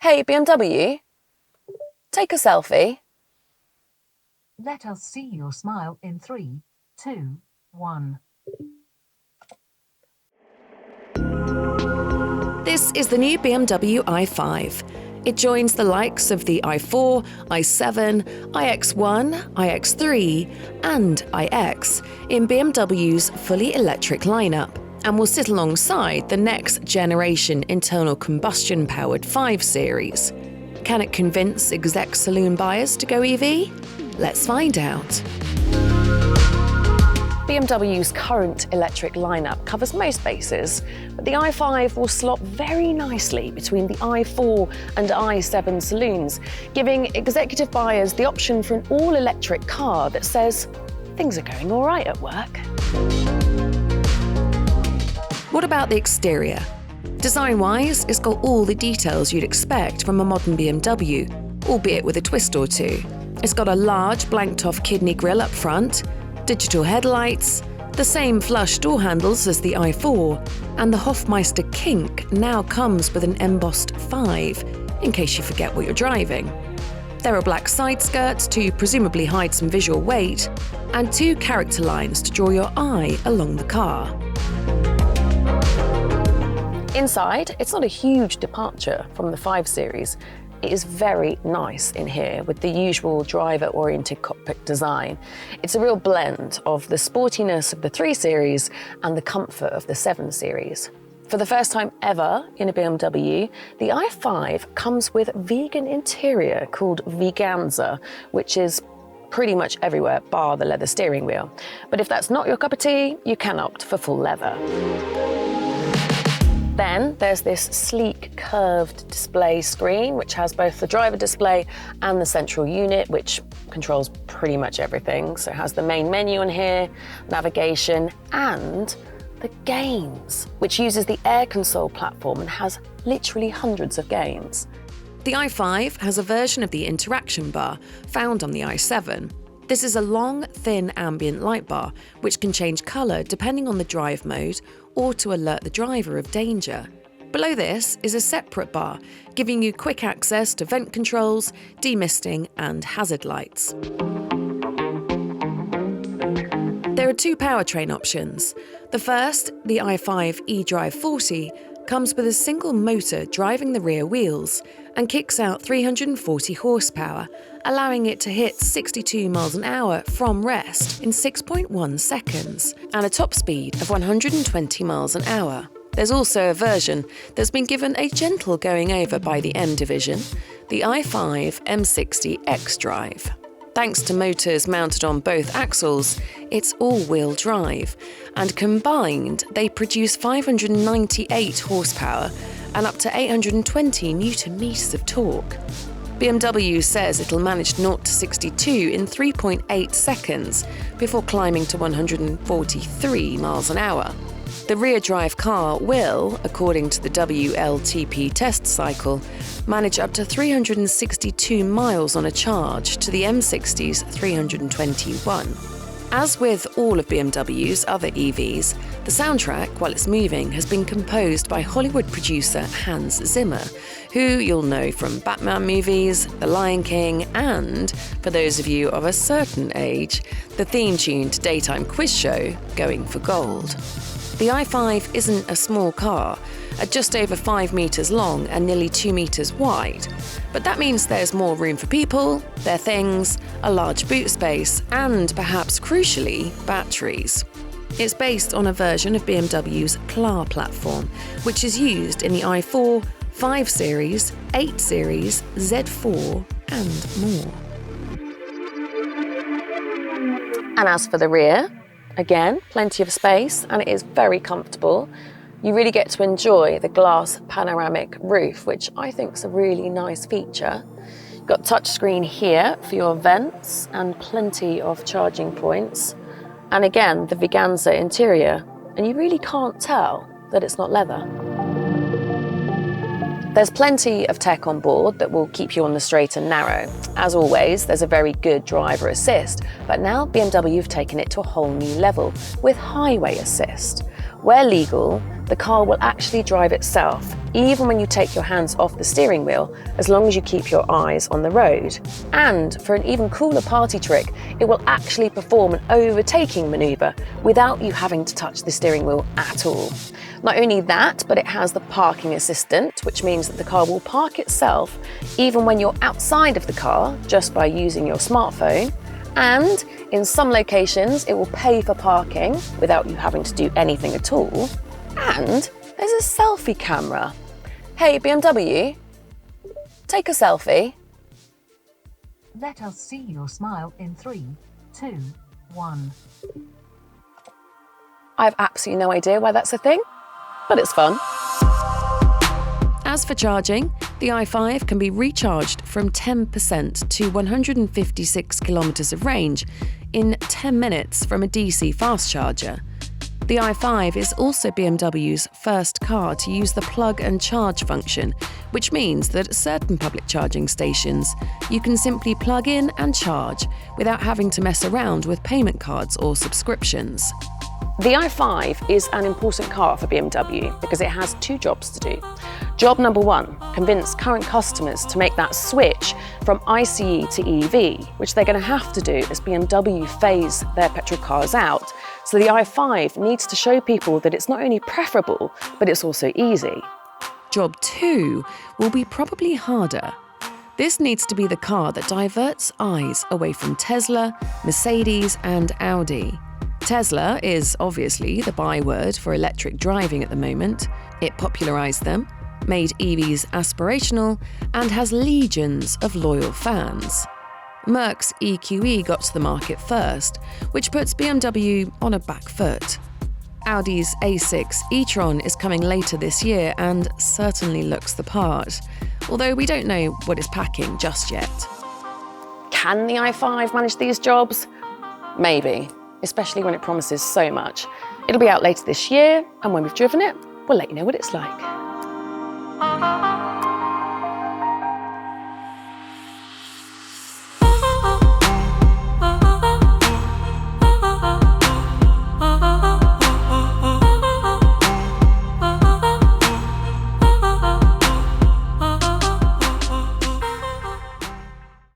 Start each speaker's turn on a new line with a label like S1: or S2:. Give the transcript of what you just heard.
S1: Hey, BMW, take a selfie.
S2: Let us see your smile in 3, 2, 1.
S3: This is the new BMW i5. It joins the likes of the i4, i7, iX1, iX3 and iX in BMW's fully electric lineup and will sit alongside the next generation internal combustion-powered 5 Series. Can it convince exec saloon buyers to go EV? Let's find out.
S1: BMW's current electric lineup covers most bases, but the i5 will slot very nicely between the i4 and i7 saloons, giving executive buyers the option for an all-electric car that says things are going all right at work.
S3: What about the exterior? Design-wise, it's got all the details you'd expect from a modern BMW, albeit with a twist or two. It's got a large blanked-off kidney grille up front, digital headlights, the same flush door handles as the i4, and the Hofmeister kink now comes with an embossed 5, in case you forget what you're driving. There are black side skirts to presumably hide some visual weight, and 2 character lines to draw your eye along the car.
S1: Inside, it's not a huge departure from the 5 Series. It is very nice in here with the usual driver-oriented cockpit design. It's a real blend of the sportiness of the 3 Series and the comfort of the 7 Series. For the first time ever in a BMW, the i5 comes with vegan interior called Veganza, which is pretty much everywhere bar the leather steering wheel. But if that's not your cup of tea, you can opt for full leather. Then there's this sleek curved display screen which has both the driver display and the central unit, which controls pretty much everything. So it has the main menu on here, navigation and the games, which uses the Air Console platform and has literally hundreds of games.
S3: The i5 has a version of the interaction bar found on the i7. This is a long, thin ambient light bar which can change colour depending on the drive mode or to alert the driver of danger. Below this is a separate bar, giving you quick access to vent controls, demisting and hazard lights. There are 2 powertrain options. The first, the i5 eDrive 40, comes with a single motor driving the rear wheels and kicks out 340 horsepower, allowing it to hit 62 miles an hour from rest in 6.1 seconds and a top speed of 120 miles an hour. There's also a version that's been given a gentle going over by the M division, the i5 M60 xDrive. Thanks to motors mounted on both axles, it's all-wheel drive, and combined they produce 598 horsepower and up to 820 Nm of torque. BMW says it'll manage 0 to 62 in 3.8 seconds before climbing to 143 miles an hour. The rear-drive car will, according to the WLTP test cycle, manage up to 362 miles on a charge to the M60's 321. As with all of BMW's other EVs, the soundtrack, while it's moving, has been composed by Hollywood producer Hans Zimmer, who you'll know from Batman movies, The Lion King, and, for those of you of a certain age, the theme tune to daytime quiz show Going for Gold. The i5 isn't a small car, at just over 5 metres long and nearly 2 metres wide. But that means there's more room for people, their things, a large boot space, and perhaps crucially, batteries. It's based on a version of BMW's Klar platform, which is used in the i4, 5 Series, 8 Series, Z4, and more.
S1: And as for the rear, again, plenty of space and it is very comfortable. You really get to enjoy the glass panoramic roof, which I think is a really nice feature. You've got touchscreen here for your vents and plenty of charging points. And again, the Veganza interior, and you really can't tell that it's not leather. There's plenty of tech on board that will keep you on the straight and narrow. As always, there's a very good driver assist, but now BMW have taken it to a whole new level with highway assist. Where legal, the car will actually drive itself, even when you take your hands off the steering wheel, as long as you keep your eyes on the road. And for an even cooler party trick, it will actually perform an overtaking maneuver without you having to touch the steering wheel at all. Not only that, but it has the parking assistant, which means that the car will park itself even when you're outside of the car just by using your smartphone. And in some locations, it will pay for parking without you having to do anything at all. And there's a selfie camera. Hey, BMW, take a selfie.
S2: Let us see your smile in 3, 2, 1.
S1: I have absolutely no idea why that's a thing, but it's fun.
S3: As for charging, the i5 can be recharged from 10% to 156 kilometers of range in 10 minutes from a DC fast charger. The i5 is also BMW's first car to use the plug and charge function, which means that at certain public charging stations, you can simply plug in and charge without having to mess around with payment cards or subscriptions.
S1: The i5 is an important car for BMW because it has 2 jobs to do. Job number 1, convince current customers to make that switch from ICE to EV, which they're going to have to do as BMW phase their petrol cars out. So the i5 needs to show people that it's not only preferable, but it's also easy.
S3: Job 2 will be probably harder. This needs to be the car that diverts eyes away from Tesla, Mercedes and Audi. Tesla is obviously the byword for electric driving at the moment. It popularised them, made EVs aspirational, and has legions of loyal fans. Merck's EQE got to the market first, which puts BMW on a back foot. Audi's A6 e-tron is coming later this year and certainly looks the part, although we don't know what it's packing just yet.
S1: Can the i5 manage these jobs? Maybe, especially when it promises so much. It'll be out later this year, and when we've driven it, we'll let you know what it's like.